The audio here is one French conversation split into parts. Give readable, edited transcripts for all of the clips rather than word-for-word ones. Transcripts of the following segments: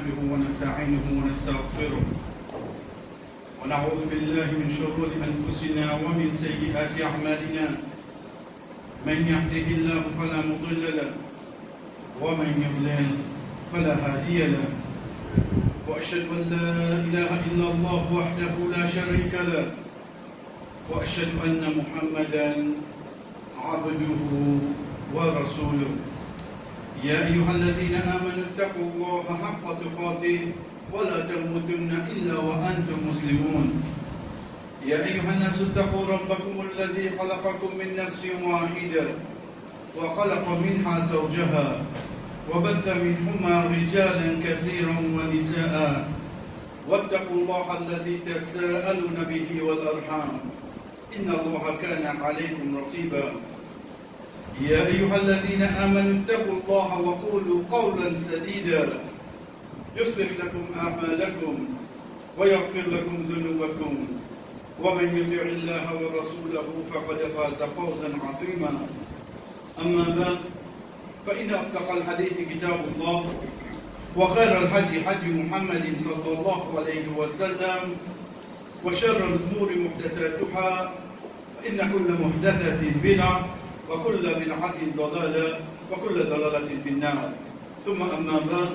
نحمده ونستعينه ونستغفره ونعوذ بالله من شرور أنفسنا ومن سيئات أعمالنا من يهده الله فلا مضل له ومن يضلل فلا هادي له وأشهد أن لا إله إلا الله وحده لا شريك له وأشهد أن محمدا عبده ورسوله يا أيها الذين آمنوا اتقوا الله حق تقاته ولا تموتن إلا وأنتم مسلمون يا أيها الناس اتقوا ربكم الذي خلقكم من نفس واحدة وخلق منها زوجها وبث منهما رجالا كثيرا ونساء واتقوا الله الذي تساءلون به والأرحام إن الله كان عليكم رقيبا يا أيها الذين آمنوا اتقوا الله وقولوا قولا سديدا يصلح لكم أعمالكم ويغفر لكم ذنوبكم ومن يطع الله ورسوله فقد فاز فوزا عظيما أما بعد فإن أصدق الحديث كتاب الله وخير الهدي هدي محمد صلى الله عليه وسلم وشر الأمور محدثاتها فإن كل محدثة بدعة وكل بدعة ضلالة وكل ضلالة في النار ثم أما بعد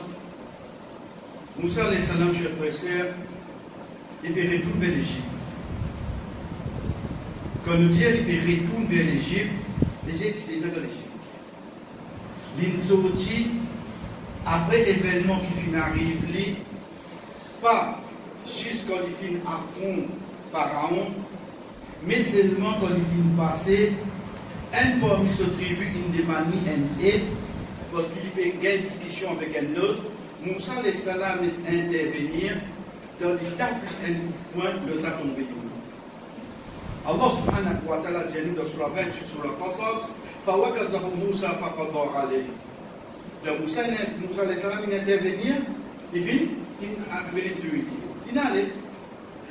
Moussa alayhi salam, chers frères et sœurs, il peut retourner vers l'Égypte. Quand nous disons qu'il peut retourner vers l'Égypte, l'Égypte c'est déjà dans l'Égypte. Il sortit après l'événement qui finit arrive, pas jusqu'à il finit affront Pharaon, mais seulement quand il finit passer, un parmi ce tribu, il demande un aide, parce qu'il fait une discussion avec un autre. Moussa alayhi salam intervenir dans l'état plus un point le temps tombé. Allah subhanahu wa ta'ala dit dans surah 28 sur la Qasas, فَوَكَزَهُ مُوسَى فَقَضَى عَلَيْهِ. Donc Moussa alayhi salam intervenir, il finit, il a appelé Dieu. Il allait.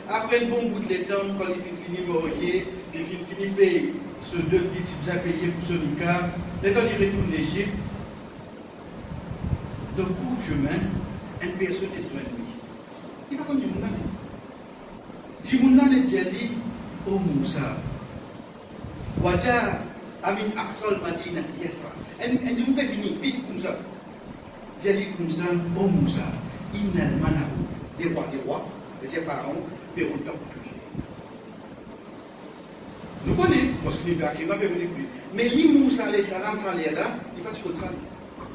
Après le bon bout de temps, quand il finit morier, il finit payer ce deux petits types à payer pour ce Mika, et quand il retourne l'Égypte, de court chemin, une personne est devant lui. Il va comme Dimouna. Dimouna a dit au Moussa, Waja Amin Aksal Madina Yasra. Et Dimouna est venu vite comme ça. J'ai dit comme ça, au Moussa, Innal Manahu, des rois, des pharaons, des rois d'Aujourd'hui. Nous connaissons, parce qu'il n'est pas venu plus. Mais lui, Moussa alayhi salam, sans aller là, il va se contraindre.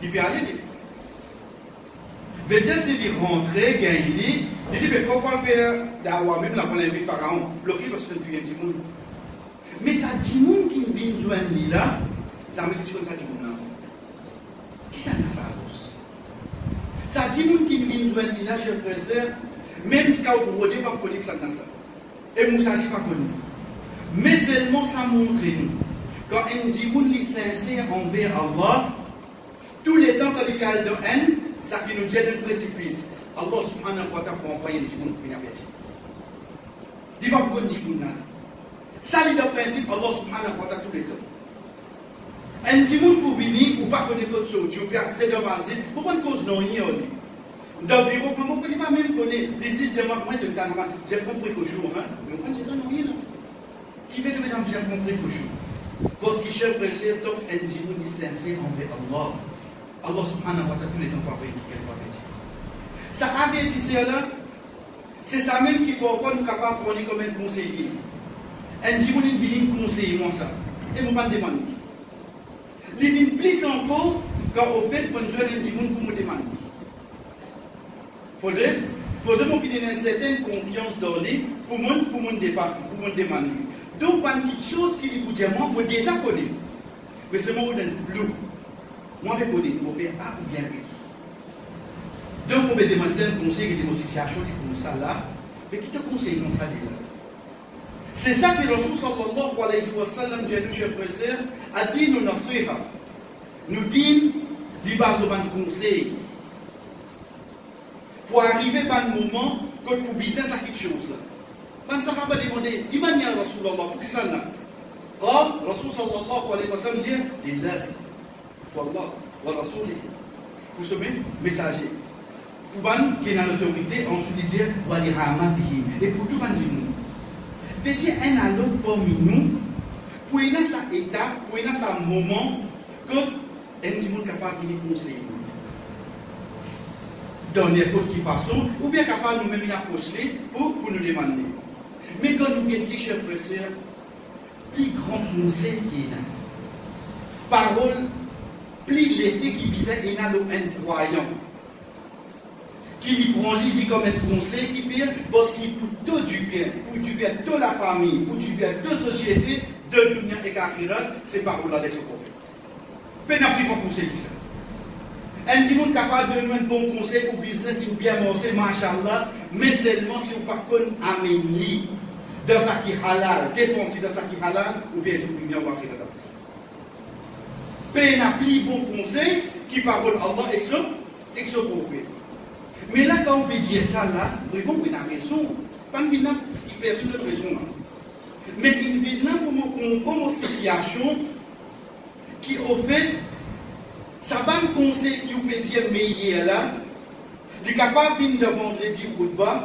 Il peut aller. Mais si il rentre, il dit, mais pourquoi faire d'avoir même la polémique pharaon, bloqué parce que c'est un petit monde. Mais ça dit monde qui vient joindre là, ça me dit comme ça dit monde. Qui ça n'a ça à ça dit monde qui vient joindre là, je préfère, même si vous voulez pas connaître ça n'a ça. Et Moussa n'est pas connu. Mais seulement ça montre nous. Quand un dit monde est sincère envers Allah, tous les temps quand il a de haine, ça qui nous dit un précipice. Allah subhanahu wa ta'ala pour envoyer un petit monde pour venir avertir. Dis pas pourquoi on dit qu'on a. Ça, c'est le principe Allah subhanahu wa ta'ala tous les temps. Un petit monde pour venir, ou pas connaître d'autres choses, ou bien c'est devant le site, pourquoi une cause non y est. Dans le bureau, comment on ne peut pas même connaître. D'ici, j'ai compris qu'au jour, mais moi, j'ai non rien. Qui fait de mesdames, j'ai compris qu'au jour. Parce qu'il cherche précieux, tant un petit monde est sincère envers Allah. Allah subhanahu wa ta'ala tous les temps pour avertir qu'elle va avertir. Ça avertisseur là, c'est ça même qui parfois nous capable de prendre comme un conseiller. Un petit monde vient conseiller moi ça. Et moi pas demander. Il vient plus encore quand au fait qu'on joue un petit monde pour me demander. Faudrait qu'on finisse une certaine confiance dans lui pour me demander. Donc pas une petite chose qui vous dit moi pour déjà connaître. Mais c'est moi qui donne flou. Moi, je connais, je fais A ou bien B. Donc, on me demande un conseil de négociation comme ça là, mais qui te conseille comme ça là? C'est ça que le Rasul sallallahu alayhi wa sallam, chers frères, a dit nous nasiha. Nous dit, les bases de bon conseil. Pour arriver à un moment, que pour business à quelque chose là. Quand ça va pas demander, il m'a dit à Rasulullah, pour ça là. Comme Rasul sallallahu alayhi wa sallam dit, Wallah, wa Rasouli, pour ce messager. pour ban qui est dans l'autorité, ensuite il dit wali ramatihim. Et pour tout ban dit nous. Veut dire un à l'autre parmi nous, pour y avoir sa étape, pour y avoir sa moment, que un dit nous capable de venir conseiller. Dans n'importe quelle façon, ou bien capable de nous même approcher pour nous demander. Mais quand nous avons dit, chers frères et sœurs, plus grand conseil qu'il y a, parole, plus l'effet qui visait, il y a un croyant, qui lui prend lui comme un conseil qui fait, parce qu'il pour tout du bien de toute la famille, pour du bien de la société, de l'union et carrière, c'est parole-là de ce prophète. Mais n'a plus de conseil qui ça. Un petit monde capable de donner un bon conseil au business, une bien avancé, machallah, mais seulement si on ne pas amener dans ce qui est halal, dépenser dans ce qui est halal, ou bien tout bien va faire dans ça. Mais n'a plus bon conseil qui parle Allah et son prophète. Mais là, quand on peut dire ça, là, vraiment, on a raison. Pas une personne de raison. Mais il vient pour me comprendre une situation qui, au fait, ça va me conseiller qui vous peut dire meilleur là, il est capable de venir devant les 10 football,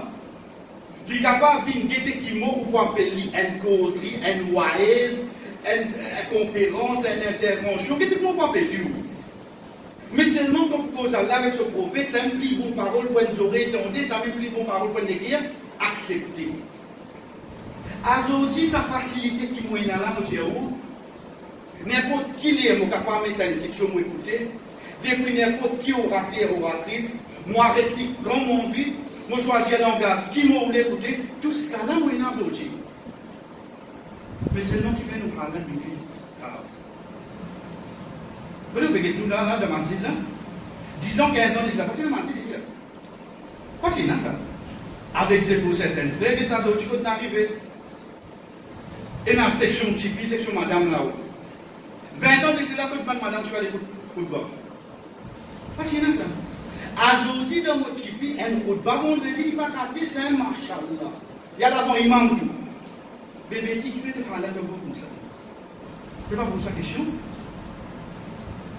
il est capable de venir guetter qui mot ou appeler une causerie, une oise, une conférence, une intervention, qu'est-ce que vous appelez mais seulement quand vous causez là avec ce prophète, c'est un plus bon parole pour nous aurait entendu, c'est un plus bon parole pour nous dire, accepter. Aujourd'hui, sa facilité qui m'a là, je dis n'importe qui est capable de mettre une question, écouter, depuis n'importe qui oratrice, moi réplique quand mon vie, moi choisir un langage, qui m'a voulu écouter, tout ça là, moi aujourd'hui. Mais seulement qui vient nous parler de vie. Vous voyez, nous là, dans Marseille, là, 10 ans, 15 ans, c'est pas dans Marseille ici. Pas c'est ça. Avec ces pour certaines frères, les temps où tu peux arriver. Et dans la section Tipi, section madame là-haut. 20 ans, c'est là que madame, tu vas aller football. Pas c'est ça. Aujourd'hui, dans mon Tipi, un football, on dit qu'il va rater, c'est un machallah. Il y a d'abord imam tout. Bébé, qui fait te parler de vous comme ça? C'est pas pour ça question.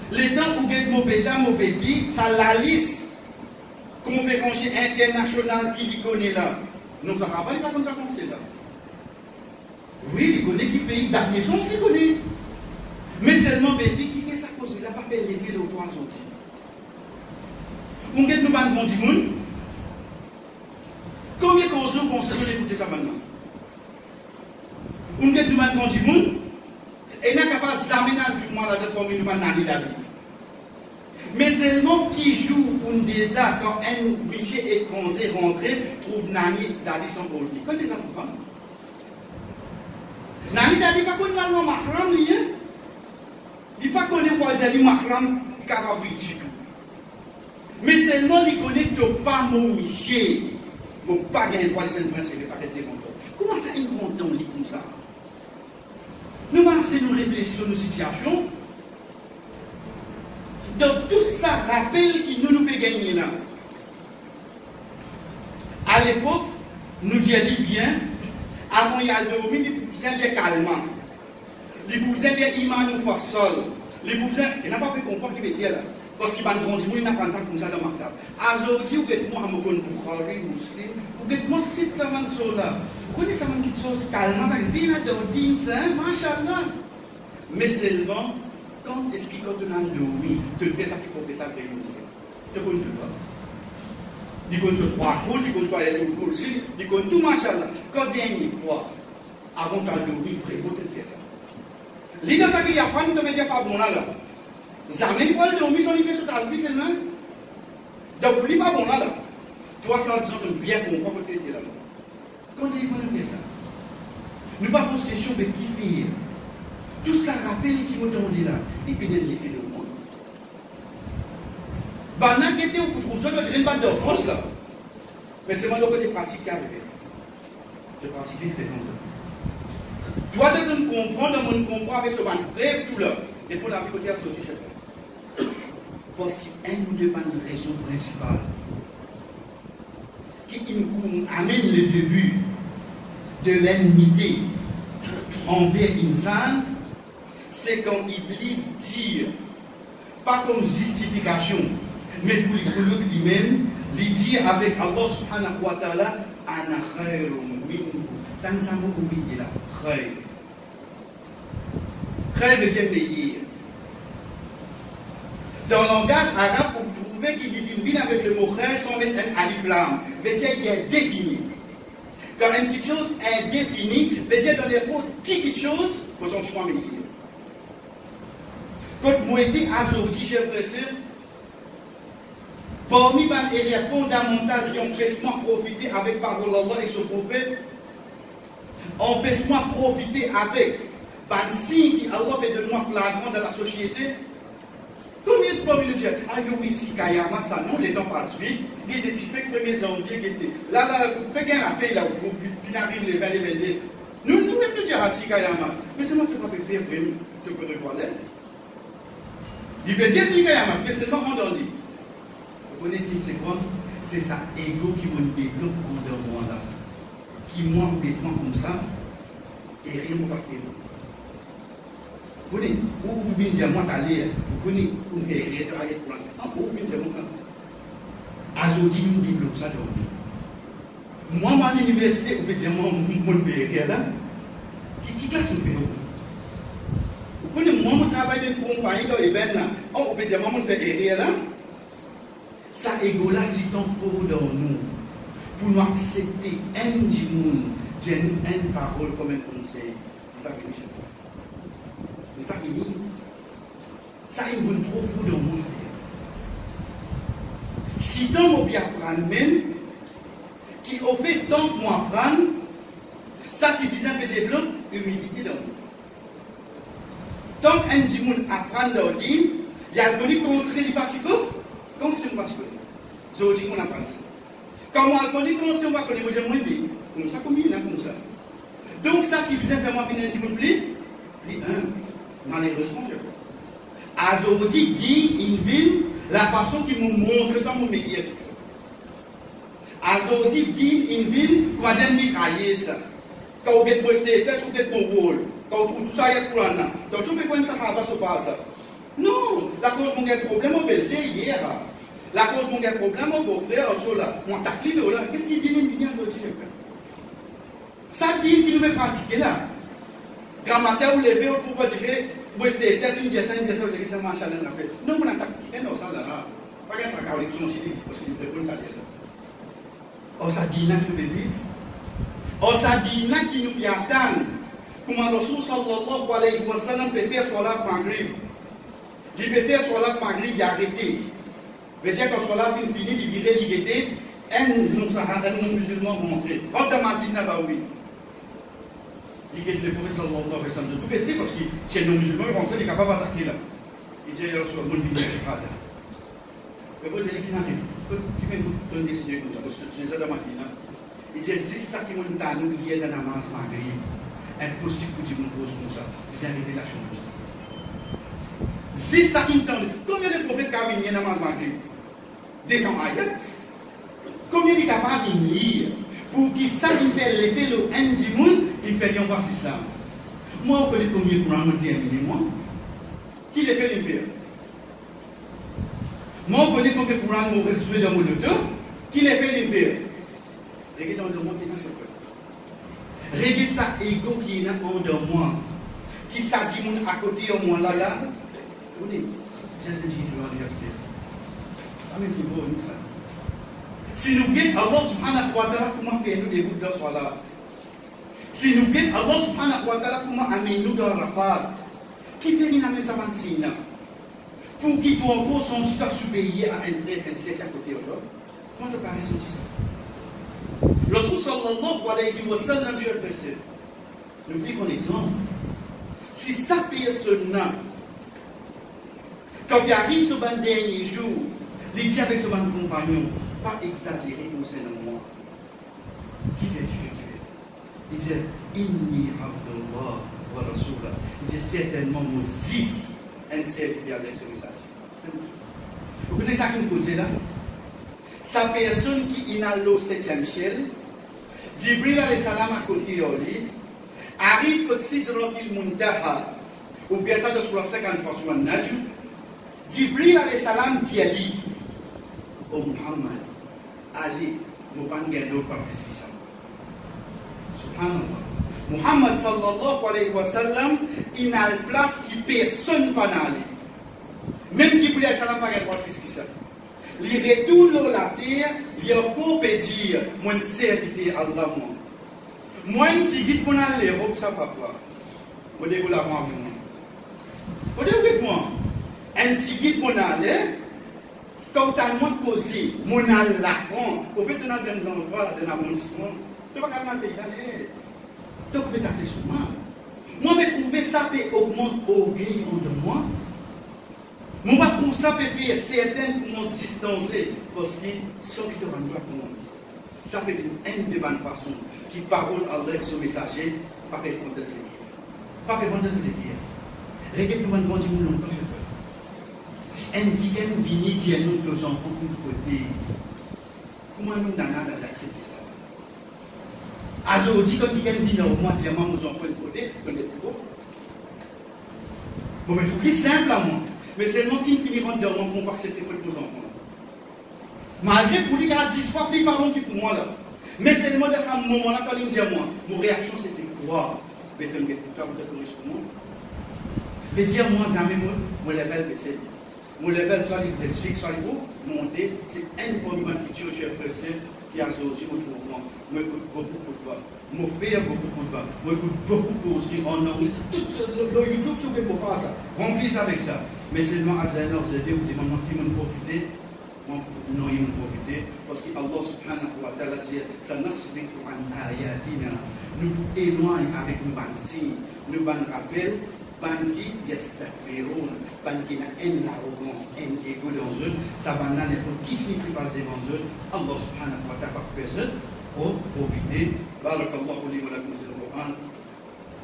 Les temps où mon bédi, ça la liste conférence internationale qui lui connaît là. Nous ne savons pas, il pas comme ça qu'on sait là. Oui, il connaît qui pays d'admission, il connaît. Mais seulement bédi qui fait sa cause, il n'a pas fait l'effet de trois sorties. On guette nous pas de monde du monde. Combien de causes nous pensons d'écouter ça maintenant? On guette nous pas de monde du monde. Et n'a pas d'amener du moins là de commune pas dans la vie. Mais seulement qui joue un désastre quand un monsieur étranger rentré trouve Nani Dadi sans politique. Quand des enfants Nani Dadi pas connaît l'allemand mahram lui. Il pas connaît quoi dire mahram capable de tout. Mais seulement il connaît que pas mon monsieur. Mon pas gagner quoi c'est le principe pas être content. Comment ça il content lui comme ça? Nous allons nous réfléchir à nos situations. Donc tout ça rappelle qu'il nous peut gagner là. À l'époque, nous disions bien, avant il y a dormi, il besoin de calmant. Il besoin d'imam ou force sol. Il besoin, il n'a pas pu comprendre ce qu'il veut dire là. Parce qu'il va nous dire, il n'a pas ça comme ça dans ma table. Aujourd'hui, vous êtes moi, je me Bukhari, musulman, vous êtes moi, c'est ça, là. Vous connaissez ça, qui chose calmant, ça vient de dire, machallah. Mais seulement, quand est-ce qu'il continue à dormir, de faire ça qui peut faire avec nous? Je ne connais pas. Il connaît ce trois coups, il connaît ce coursier, il connaît tout, machallah. Quand dernière fois, avant de dormir, vraiment, de faire ça. L'idée de ça qu'il y a pas, ne me dire pas bon là. Jamais quoi le dormir, son idée sur ta vie seulement. Donc, il n'est pas bon là. 310 ans, de bien comprendre que tu étais là. Quand il va faire ça, nous ne pas poser question de qui faire. Tout ça rappelle qui nous dit là. Et puis, il y a l'effet de monde. Banane qui était au bout de route, je ne dirais pas de France là. Mais c'est moi qui ai pratiqué qui arrive. Je pratique très longtemps. Toi, de nous comprendre, de nous comprendre avec ce ban bref tout là. Et pour la vie côté associée, chef. Parce qu'il y a une raison principale qui amène le début de l'ennemité envers Insan, c'est quand Iblis dit, pas comme justification, mais pour l'autre lui-même, Il dit avec Allah subhanahu wa ta'ala, Ana khayrun minhu. Dans sa mot, il a khayr. Khayr veut dire meilleur. Dans le langage arabe, pour trouver qu'il divine avec le mot khayr sans mettre un alif lam, veut dire qu'il est défini. Quand une petite chose est définie, veut dire dans les mots quelque chose, il faut sentir meilleur. Quand moi été assorti, j'ai l'impression, parmi les éléments fondamentaux qui ont prestement profité avec parole d'Allah et son prophète, on peut profiter avec les signes qui Allah fait de nous flagrants dans la société. Combien de fois nous disent, ah oui, si Kayamat, ça non, les temps passent vite, il était fait que premier janvier, qui était là, fait qu'il y a la paix là, où il arrive les 20 et 22. Nous même nous dire, ah si Kayamat, mais c'est moi qui ne peux pas faire vraiment, tu peux reconnaître. Il peut dire si Kayamat, mais seulement en dans lui. Vous connaissez qui c'est quoi? C'est ça, ego qui vous développe dans moi là. Qui moi, complètement comme ça, et rien ne va pas faire. Vous connaissez, où vous venez dire moi d'aller, vous connaissez, vous ne faites rien travailler pour l'enfant. Où vous venez dire moi, aujourd'hui, nous développons ça dans nous. Moi, à l'université, vous pouvez dire moi, je ne fais rien là. Qui classe nous fait? Vous connaissez, moi, je travaille dans une compagnie dans l'événement là. Oh, vous pouvez dire moi, je ne fais rien là. Ça, ego là, si tant fort dans nous, pour nous accepter un du monde, dire une parole comme un conseil, nous ne pas venir chez toi. Nous ne pas venir. Ça, il vous trop fort dans nous. Si tant on peut apprendre même, qui au fait tant qu'on apprendre, ça, c'est besoin de développer l'humilité dans nous. Tant qu'un du monde apprend dans lui, il y a le conseil du particulier. Comme c'est un particulier. Je dis qu'on apprend ça. Quand on a connu, quand on va connaître, j'ai moins bien. Comme ça, comme il y a comme ça. Donc, ça, si vous avez vraiment bien un petit peu plus, malheureusement, je crois. Aujourd'hui, dit, il vit la façon qu'il nous montre dans mon meilleur. Aujourd'hui, dit, il vit, comment dire, mitrailler ça. Quand vous êtes posté, test ou êtes mon rôle. Quand tout ça, il y a pour l'an. Donc, je peux prendre ça, ça va se passer. Non, la cause de mon problème, on va c'est hier. La cause de mon problème, on va frère, on t'a clé là. Qu'est-ce qui dit, il vient sortir, ça dit qu'il nous fait pratiquer là. Grammaire ou lever, on peut dire, vous êtes test, une gestion, ça marche à l'entrée. Non, on a tactique, non, ça là. Pas qu'un tracas, ils sont aussi, parce qu'ils ne peuvent pas aller là. Oh, ça dit là qui nous fait vivre. Oh, ça dit là qui nous attend. Comment le Rasul sallallahu alayhi wa sallam peut faire sur la Maghrib. Il peut faire sur la Maghrib, il a arrêté. Veut dire que sur la fin fini, il virait, il était, un non-musulman montré. Quand la masjid n'a pas oui. Il est le prophète sallallahu alayhi wa sallam de tout pétrer parce que si un non-musulman est rentré, il est capable d'attaquer là. Il dit, sur le monde, il est capable. Mais vous dites, qui fait une décision comme ça, parce que c'est ça dans ma vie. Il dit, c'est ça qui m'a oublié dans la masse Maghrib. Impossible pour dire une cause comme ça. Vous avez la chose. C'est ça qui me tente. Combien de prophètes qui viennent dans la masse Maghrib? 200 ayats. Combien de capables de lire pour qu'il ça il fait l'effet le un du monde, il fait bien voir l'islam. Moi, je connais combien de Coran terminé, moi. Qui les fait les faire? Moi, je connais combien de Coran m'ont ressuscité dans mon auteur. Qui les fait les faire? Regardez dans le monde qui est dans ce regarde ça, ego qui est en de moi. Qui ça dit à côté de moi là, là. Tenez, j'ai dit à l'université. Si nous guettons Allah subhanahu wa ta'ala, comment faire nous des bouts de soir si nous guettons Allah subhanahu wa ta'ala, comment amener nous dans la phase qui fait une amène ça signe pour qu'il puisse encore son titre supérieur à un frère, un siècle à côté de l'autre. Comment tu peux ressentir ça? Le Rasul sallallahu alayhi wa sallam, je le fais. N'oublie qu'un exemple. Si ça personne-là, quand il arrive sur le dernier jour, il dit avec son compagnon, pas exagérer comme c'est dans moi. Qui fait? Il dit, Inni Abdullah wa Rasulullah. Il dit, certainement, Moses, un serviteur avec ce message. Vous connaissez ça qui nous pose là? Sa personne qui inhale au 7e ciel, Jibril alayhi salam à côté de lui, arrive au Sidratil Muntaha, ou bien ça de sur 53 sur Najm, Jibril alayhi salam dit à lui, oh Muhammad, aller, nous ne pouvons pas gagner d'autres plus que ça. Subhanallah. Muhammad sallallahu alayhi wa sallam, il n'a une place qui personne ne peut aller. Même si vous voulez salam pas gagner plus que ça. Il retourne la terre, il peut dire, moi je servite Allah moi. Moi je dis qu'on a l'Europe ça papa. Vous devez la voir moi. Vous devez moi. Un petit guide qu'on a quand on a posé, mon a la France, au fait de notre endroit de l'arrondissement, tu vas pas payer d'aller. Tu peux t'appeler sur moi. Moi, je trouve ça peut augmenter au gain de moi. Moi, je trouve ça peut faire certaines pour nous distancer. Parce que si on quitte le droit pour nous, ça peut être une de bonne façon qui parole avec son messager, pas répondre de l'équipe. Pas répondre de l'équipe. Regarde comment on dit longtemps, je peux. Si un digan vient dire nous que j'en peux pour côté, comment nous n'avons d'accepter ça? Aujourd'hui, quand quelqu'un vient au moins dire moi, nous en prenons côté, on est plus beau. Bon, mais tout plus simple à moi. Mais c'est le monde qui finira de dormir pour accepter nos enfants. Malgré que vous dites qu'il y a 10 fois plus par an qui pour moi là. Mais c'est le monde de ce moment-là, quand il dit à moi, mon réaction c'était quoi? Mais tu me dis, pour moi. Mais dire moi, jamais mon level baissé. Mon level soit il est soit il faut monter, c'est un monument qui tue au chef président qui a aujourd'hui au mouvement. Moi, écoute beaucoup pour toi. Mon frère, beaucoup pour toi. Moi, écoute beaucoup pour aussi en anglais. Tout le YouTube, tu peux pas ça. Remplis avec ça. Mais seulement à Zainab Zedé, vous demandez qui m'en profiter. Non, ils m'ont profité. Parce que Allah subhanahu wa ta'ala dit ça n'a suivi pour un ayatina. Nous éloignons avec nos signes, nous rappel. Banki yastakbirun, banki na en arrogance, en égo dans eux, ça va n'aller pour qui signifie pas devant eux, Allah subhanahu wa ta'ala fait ça pour profiter. Barakallahu li wa lakum fil Qur'an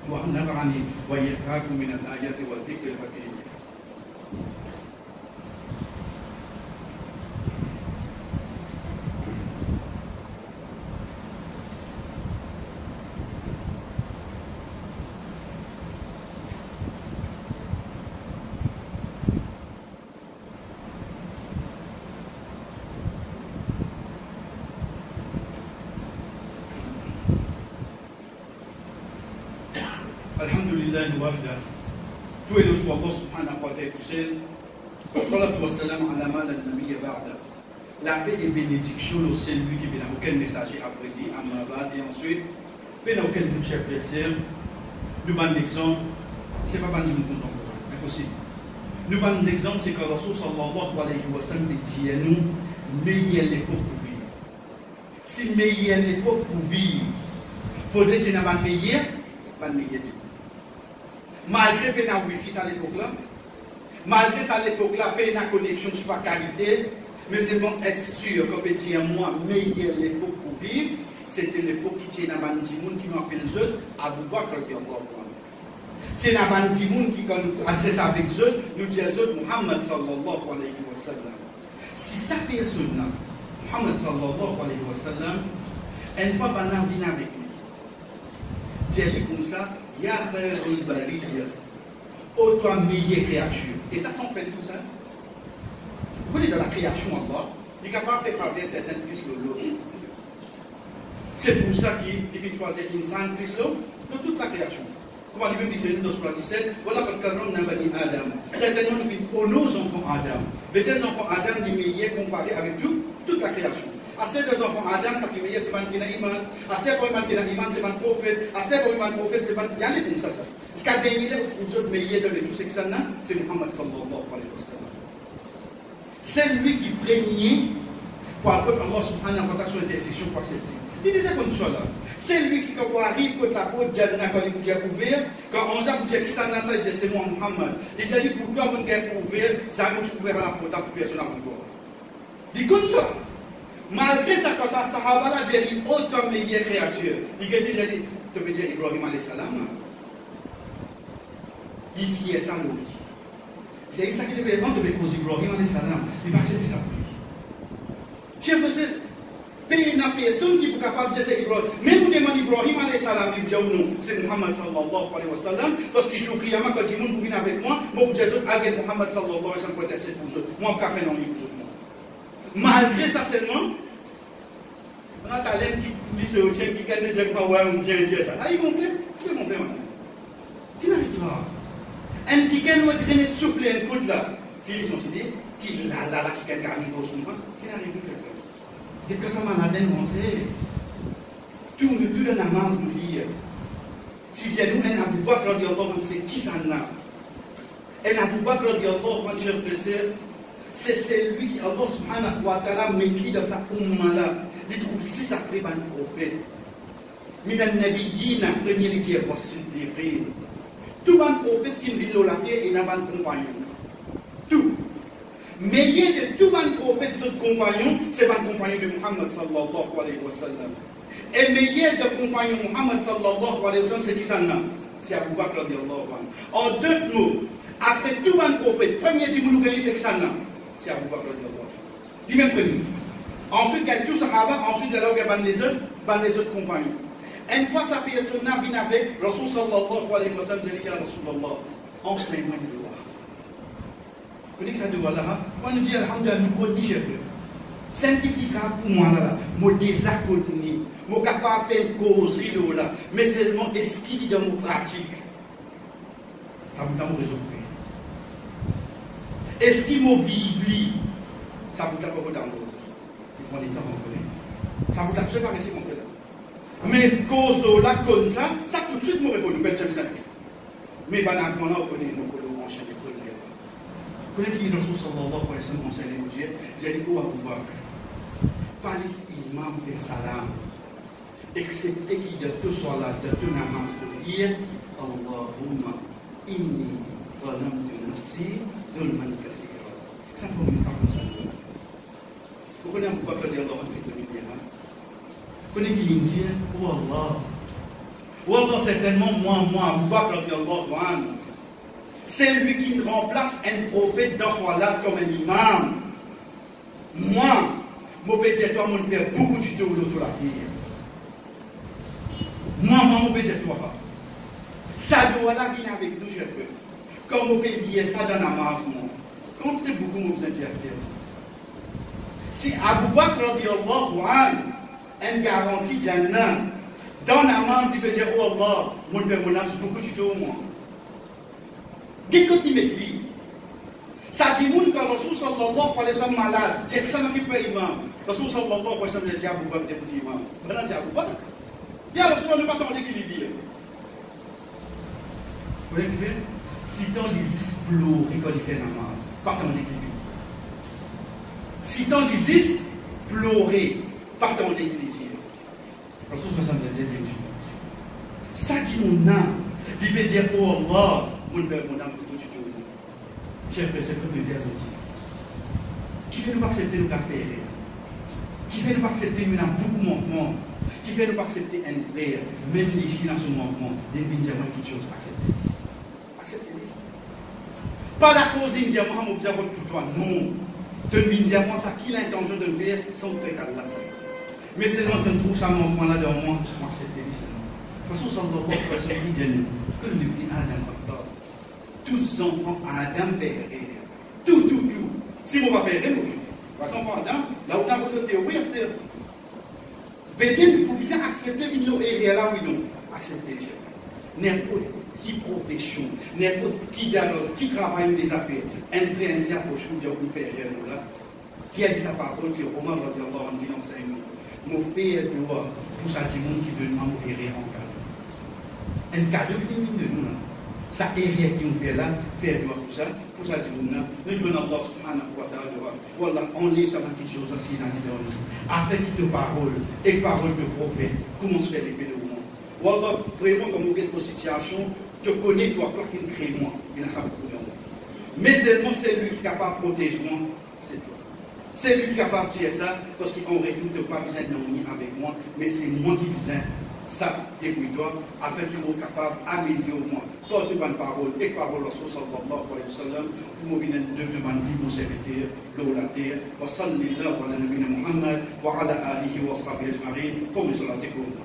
wa nafa'ani wa yahfakum min al-ayati wa dhikri al-hakim. Alhamdulillah wahda. Tout est le choix Allah subhanahu wa ta'ala. Salatu wa salam ala ma la nabiyya ba'da. La paix et bénédiction au celui qui vient aucun messager après lui, Amabad, et ensuite, vient aucun chef de serre. Nous avons un exemple, c'est pas bandit mon contemporain, impossible. Nous avons un exemple, c'est que Rasul sallallahu alayhi wa sallam dit à nous, meilleure l'époque pour vivre. Si meilleure l'époque pour vivre, il faudrait que nous avons meilleur, pas meilleur du malgré que nous avons wifi à l'époque-là, malgré ça à l'époque-là, nous avons connexion sur la qualité, mais seulement être sûr que petit moi, meilleure l'époque pour vivre, c'était l'époque qui tient à Bandimoun qui nous appelle eux, Abu Bakr qui encore tient à Bandimoun qui quand nous adresse avec eux, nous disons Muhammad sallallahu alayhi wa sallam. Si sa personne-là, Muhammad sallallahu alayhi wa sallam, elle ne va pas venir avec lui. Dis-lui comme ça, Ya khairul bariyya, ô toi meilleure créature. Et ça s'appelle tout ça. Vous voyez dans la création Allah, il est capable de faire parler certaines plus que l'autre. C'est pour ça qu'il choisit l'insan plus l'homme de toute la création. Comme il même dit dans Surah 17, voilà quand Karam n'a pas dit Adam. Certainement, nous vivons nos enfants Adam. Mais ces enfants Adam, les meilleurs comparés avec toute la création. À ces deux enfants Adam, ça qui meilleur, c'est un Kina Iman. À ces deux enfants Kina Iman, c'est un prophète. À ces deux enfants prophète, c'est un. Il y a les comme ça. Ce qu'a gagné, les autres meilleurs de tout ce que ça n'a, c'est Muhammad sallallahu alayhi wa sallam. C'est lui qui prégnait pour que Allah subhanahu wa ta'ala son intercession pour accepter. Il disait comme ça là. C'est lui qui, quand on arrive, quand la porte Jannah, quand il a ouvert, quand on a dit qui ça n'a pas, il dit c'est moi Muhammad. Il dit pour toi, mon gars, pour ouvrir, ça m'a ouvert la porte pour personne à mon corps. Il dit comme ça. Malgré ça, quand ça, Sahaba là, j'ai dit autant meilleure créature. Il a déjà dit, tu veux dire Ibrahim alayhi salam. Il fiait ça lui. C'est ça qui devait rendre de cause Ibrahim alayhi salam. Il va accepter ça pour lui. J'ai besoin. Il n'y a personne qui est capable de dire c'est Ibrahim. Mais vous demandez Ibrahim alayhi salam, il dit non, c'est Muhammad sallallahu alayhi wa sallam. Parce qu'il joue Kriyama quand il dit vous avec moi, moi vous dites que Muhammad sallallahu alayhi wa sallam peut être pour vous. Moi, je ne peux pas faire non pour vous. Malgré ça seulement, On a talent qui se retient, qui gagne déjà comment ouais, on vient dire ça. Ah, il gonfle. Qui est gonflé maintenant? Qui n'arrive pas? Un qui gagne, on dirait de souffler un coup de là. Fini son idée, qui là, qui gagne carrément au son qui n'arrive pas. Dès que ça m'a montré, tout le namaz nous lire. Si Dieu nous a Abu Bakr radiallahu anhu, c'est qui ça là? Et Abu Bakr radiallahu anhu, cher frère, c'est celui qui, Allah subhanahu wa ta'ala, m'écrit dans sa umma là. Il trouve si ça fait un prophète. Minan nabiyina, premier dit possible. Tout un prophète qui vient de la terre et n'a pas de compagnon. Tout. Mais il y a de tout un prophète, ce compagnon, c'est un compagnon de Muhammad sallallahu alayhi wa sallam. Et meilleur de compagnon Muhammad sallallahu alayhi wa sallam, c'est qui ça? C'est Abu Bakr radiallahu anhu. En deux mots, après tout un prophète, premier dit nous gagnons, c'est qui ça? C'est Abu Bakr radiallahu anhu. Du même premier. Ensuite, il y a tout Sahaba, ensuite, il y a les autres compagnons. Une fois, sa personne vient avec Rasul sallallahu alayhi wa sallam, il dit à Rasulallah, enseigne-moi de loi. Vous connaissez ça de loi là? Quand on dit Alhamdulillah, nous connaissons. C'est un petit grave pour moi là, mon désaccord, mon capable de faire une causerie de là, mais seulement est-ce qu'il est dans mon pratique? Ça vous donne mon réseau. Est-ce qu'il m'a vécu? Ça vous donne mon réseau. Il prend des temps à connaître. Ça vous donne absolument rien compris là. Mais cause de là comme ça tout de suite me répond, nous sommes cinq. Mais ben avant là, on connaît nos collègues en chaîne de collègues. Vous connaissez qui est Rasul sallallahu alayhi wa sallam, conseil de Dieu, j'ai dit où à vous voir. Pas les imams fait salam, excepté qu'il y a deux soirs là, de deux namaz pour dire Allahumma inni zalamtu nafsi zulman kathira. Ça ne peut pas comme ça. Vous connaissez un peu dire Allah en vous connaissez qui dit oh Allah. Oh Allah, certainement moi, Abu Bakr radiallahu anhu. C'est lui qui remplace un prophète dans son là comme un imam. Moi, mon petit toi, mon père, beaucoup de choses de la terre. Moi, mon petit toi. Ça doit là venir avec nous, chef. Comme on peut lier ça dans la marche, quand c'est beaucoup, mon petit si Abu Bakr radiallahu anhu, une garantie Jannah, dans la main, il peut dire oh Allah, mon père, mon âme, c'est beaucoup de choses au moins. Qu'est-ce que tu m'écris? Ça dit, mon père, Rasul sallallahu alayhi wa sallam malade, c'est que ça n'a pas pu imam. Rasul sallallahu alayhi wa sallam dit Abu Bakr, c'est imam. Maintenant, dit Abu Bakr. Il y a Rasul, on ne pas attendre qu'il y dise. Vous voyez ce qu'il fait? Si dans les explorer quand il fait namaz, pas attendre qu'il y dise. Si dans les explorer, pas attendre qu'il y dise. Rasul sallallahu alayhi wa sallam dit ça dit mon âme, il veut dire oh Allah, mon père, mon âme, tout tu te cher frère, c'est comme le dire qui fait nous accepter nos affaires, qui fait nous accepter nous avons beaucoup de manquements, qui fait nous accepter un frère, même ici dans ce manquement, il vient dire quelque chose, accepter. Accepter. Pas la cause de dire moi, je pour toi, non. Tu me dis moi, ça qui l'intention de le faire, sans te caler là. Mais c'est là que tu trouves ça manquement là dans moi, accepter ça. Parce que sallallahu alayhi wa sallam qui dit que depuis Adam, tous enfants Adam verraient. Tout. Si on va faire rien, parce qu'on prend Adam, là où on a votre théorie, c'est. Veut-il pour bien accepter une area là, oui, non. Accepter, n'importe qui profession, n'importe qui dialogue, qui travaille des affaires, influencer pour que vous faire rien là. Tu as dit sa parole que Omar va dire dans l'enseignement. Mon père doit, pour ça, du monde qui veut nous opérer en cas. Un cadeau qui est de nous. Ça est rien qui nous fait là, faire droit pour ça du monde. Nous jouons Allah subhanahu wa ta'ala. Voilà, on lit ça dans quelque chose aussi dans les données. Avec de paroles et paroles de prophète, comment se fait l'épée de monde. Voilà, vraiment, comme vous êtes en situation, te connais, toi qui me crée moi. Il y a ça beaucoup de monde. Mais seulement c'est lui qui est capable de protéger moi, c'est toi. C'est lui qui est capable de dire ça, parce qu'on ne réduit pas besoin de nous avec moi, mais c'est moi qui besoin ça, débrouille-toi, afin qu'ils soient capables d'améliorer moi. Toi, tu bonnes paroles, et parole Rasul sallallahu alayhi wa sallam, pour me venir de demander mon serviteur, l'eau la terre, wa sallallahu ala nabina Muhammad, wa ala alihi wa sahbihi ajma'in, comme cela t'écoute.